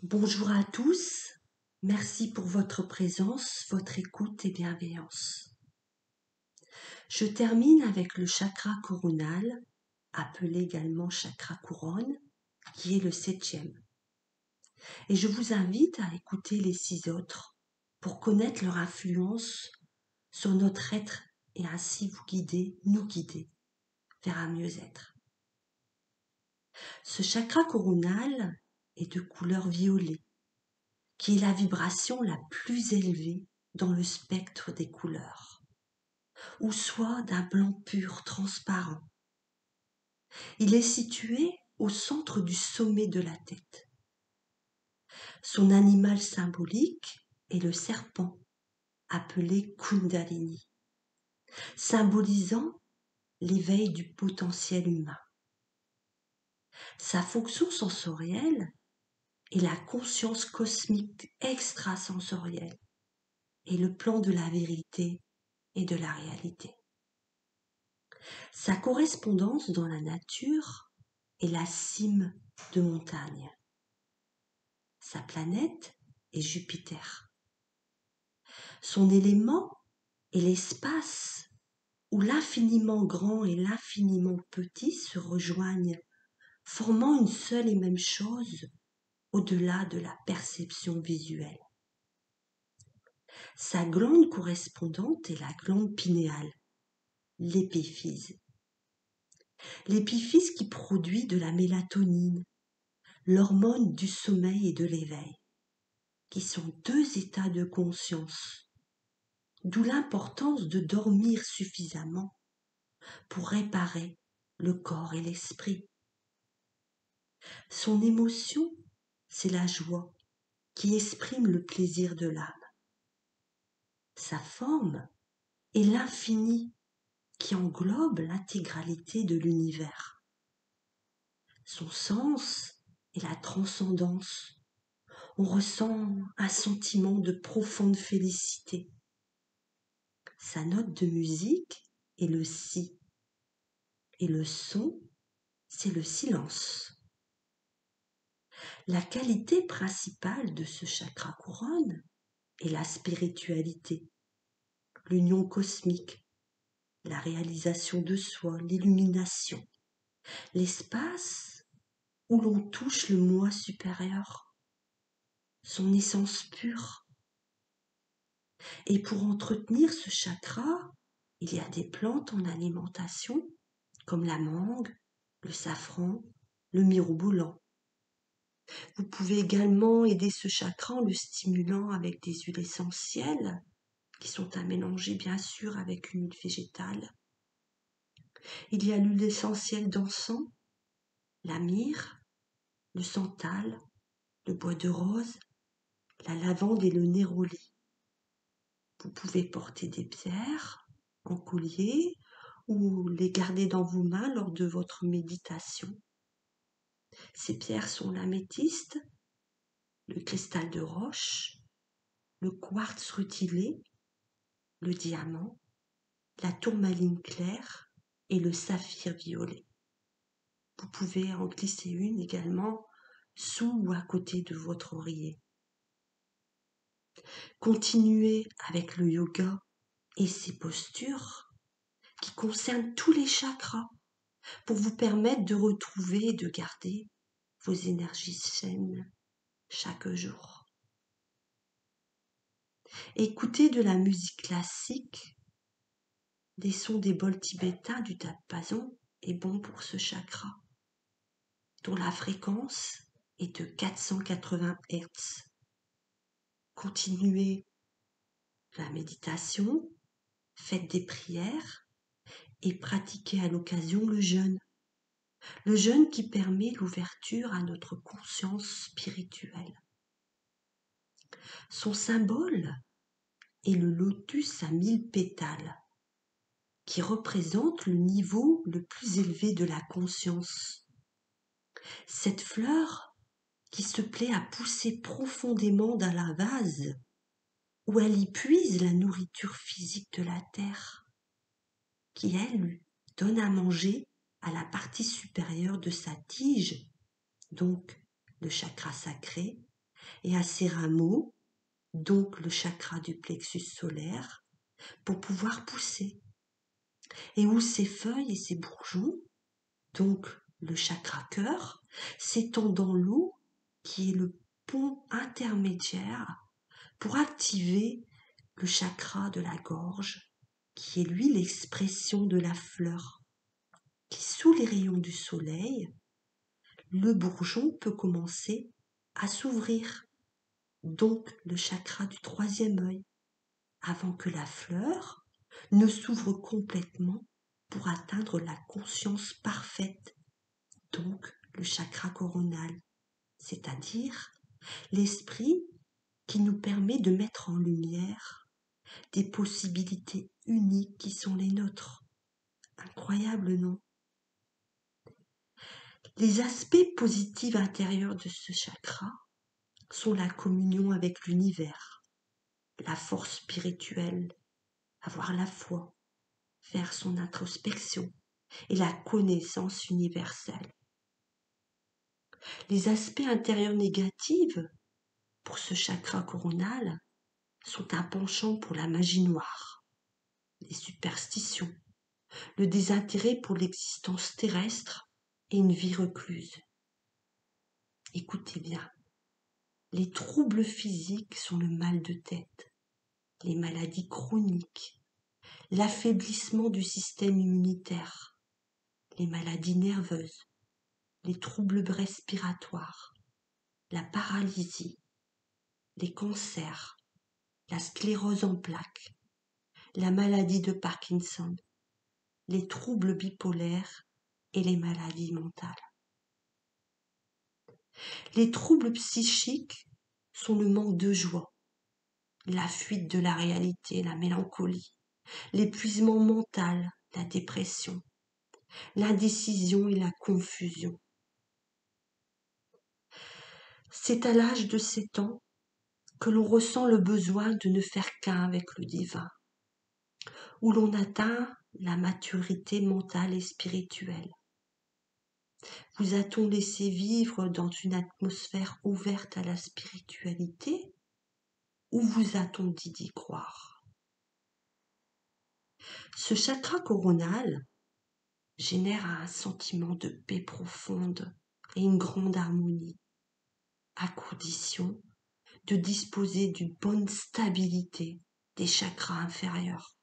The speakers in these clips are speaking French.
Bonjour à tous, merci pour votre présence, votre écoute et bienveillance. Je termine avec le chakra coronal, appelé également chakra couronne, qui est le 7e. Et je vous invite à écouter les 6 autres pour connaître leur influence sur notre être et ainsi nous guider vers un mieux-être. Ce chakra coronal est de couleur violet, qui est la vibration la plus élevée dans le spectre des couleurs, ou soit d'un blanc pur transparent. Il est situé au centre du sommet de la tête. Son animal symbolique est le serpent, appelé Kundalini, symbolisant l'éveil du potentiel humain. Sa fonction sensorielle est la conscience cosmique extrasensorielle et le plan de la vérité et de la réalité. Sa correspondance dans la nature est la cime de montagne. Sa planète est Jupiter. Son élément est l'espace où l'infiniment grand et l'infiniment petit se rejoignent, formant une seule et même chose au-delà de la perception visuelle. Sa glande correspondante est la glande pinéale, l'épiphyse. L'épiphyse qui produit de la mélatonine, l'hormone du sommeil et de l'éveil, qui sont 2 états de conscience, d'où l'importance de dormir suffisamment pour réparer le corps et l'esprit. Son émotion, c'est la joie qui exprime le plaisir de l'âme. Sa forme est l'infini qui englobe l'intégralité de l'univers. Son sens est la transcendance. On ressent un sentiment de profonde félicité. Sa note de musique est le si, et le son, c'est le silence. La qualité principale de ce chakra couronne est la spiritualité, l'union cosmique, la réalisation de soi, l'illumination, l'espace où l'on touche le moi supérieur, son essence pure. Et pour entretenir ce chakra, il y a des plantes en alimentation comme la mangue, le safran, le mirobolant. Vous pouvez également aider ce chakra en le stimulant avec des huiles essentielles qui sont à mélanger bien sûr avec une huile végétale. Il y a l'huile essentielle d'encens, la myrrhe, le santal, le bois de rose, la lavande et le néroli. Vous pouvez porter des pierres en collier ou les garder dans vos mains lors de votre méditation. Ces pierres sont l'améthyste, le cristal de roche, le quartz rutilé, le diamant, la tourmaline claire et le saphir violet. Vous pouvez en glisser une également sous ou à côté de votre oreiller. Continuez avec le yoga et ses postures qui concernent tous les chakras pour vous permettre de retrouver et de garder vos énergies saines chaque jour. Écoutez de la musique classique, des sons des bols tibétains du diapason est bon pour ce chakra, dont la fréquence est de 480 Hz. Continuez la méditation, faites des prières et pratiquez à l'occasion le jeûne. Le jeûne qui permet l'ouverture à notre conscience spirituelle. Son symbole est le lotus à 1000 pétales, qui représente le niveau le plus élevé de la conscience. Cette fleur qui se plaît à pousser profondément dans la vase, où elle y puise la nourriture physique de la terre, qui elle lui donne à manger à la partie supérieure de sa tige, donc le chakra sacré, et à ses rameaux, donc le chakra du plexus solaire, pour pouvoir pousser. Et où ses feuilles et ses bourgeons, donc le chakra cœur, s'étend dans l'eau qui est le pont intermédiaire pour activer le chakra de la gorge, qui est lui l'expression de la fleur, qui sous les rayons du soleil, le bourgeon peut commencer à s'ouvrir, donc le chakra du troisième œil, avant que la fleur ne s'ouvre complètement pour atteindre la conscience parfaite, donc le chakra coronal, c'est-à-dire l'esprit qui nous permet de mettre en lumière des possibilités uniques qui sont les nôtres. Incroyable, non? Les aspects positifs intérieurs de ce chakra sont la communion avec l'univers, la force spirituelle, avoir la foi, faire son introspection et la connaissance universelle. Les aspects intérieurs négatifs pour ce chakra coronal sont un penchant pour la magie noire, les superstitions, le désintérêt pour l'existence terrestre et une vie recluse. Écoutez bien, les troubles physiques sont le mal de tête, les maladies chroniques, l'affaiblissement du système immunitaire, les maladies nerveuses, les troubles respiratoires, la paralysie, les cancers, la sclérose en plaques, la maladie de Parkinson, les troubles bipolaires et les maladies mentales. Les troubles psychiques sont le manque de joie, la fuite de la réalité, la mélancolie, l'épuisement mental, la dépression, l'indécision et la confusion. C'est à l'âge de 7 ans que l'on ressent le besoin de ne faire qu'un avec le divin, où l'on atteint la maturité mentale et spirituelle. Vous a-t-on laissé vivre dans une atmosphère ouverte à la spiritualité ou vous a-t-on dit d'y croire? Ce chakra coronal génère un sentiment de paix profonde et une grande harmonie, à condition de disposer d'une bonne stabilité des chakras inférieurs.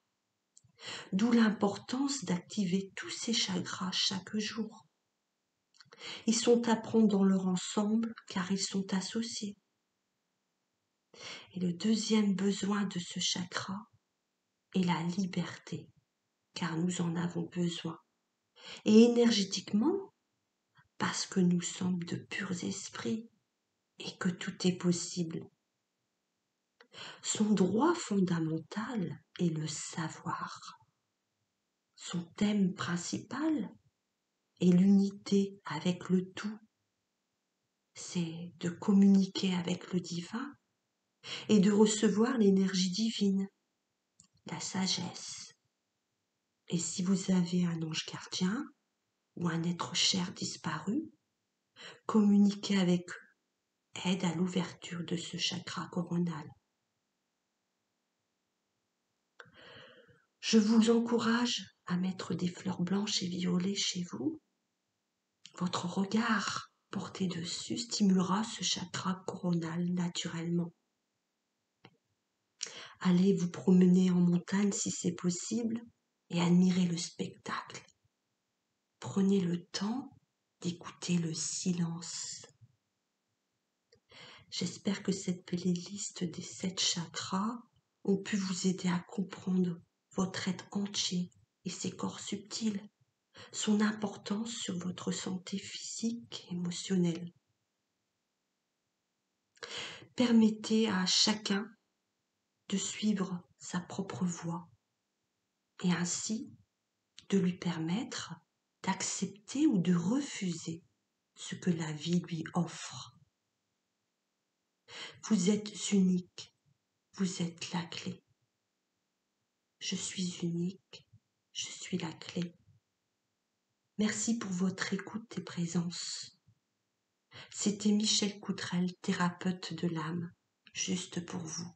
D'où l'importance d'activer tous ces chakras chaque jour. Ils sont à prendre dans leur ensemble car ils sont associés. Et le deuxième besoin de ce chakra est la liberté, car nous en avons besoin. Et énergétiquement, parce que nous sommes de purs esprits et que tout est possible. Son droit fondamental est le savoir. Son thème principal est l'unité avec le tout. C'est de communiquer avec le divin et de recevoir l'énergie divine, la sagesse. Et si vous avez un ange gardien ou un être cher disparu, communiquer avec eux aide à l'ouverture de ce chakra coronal. Je vous encourage à mettre des fleurs blanches et violettes chez vous. Votre regard porté dessus stimulera ce chakra coronal naturellement. Allez vous promener en montagne si c'est possible et admirez le spectacle. Prenez le temps d'écouter le silence. J'espère que cette playlist des 7 chakras ont pu vous aider à comprendre votre être entier et ses corps subtils, son importance sur votre santé physique et émotionnelle. Permettez à chacun de suivre sa propre voie et ainsi de lui permettre d'accepter ou de refuser ce que la vie lui offre. Vous êtes unique, vous êtes la clé. Je suis unique, je suis la clé. Merci pour votre écoute et présence. C'était Michel Coutrel, thérapeute de l'âme, juste pour vous.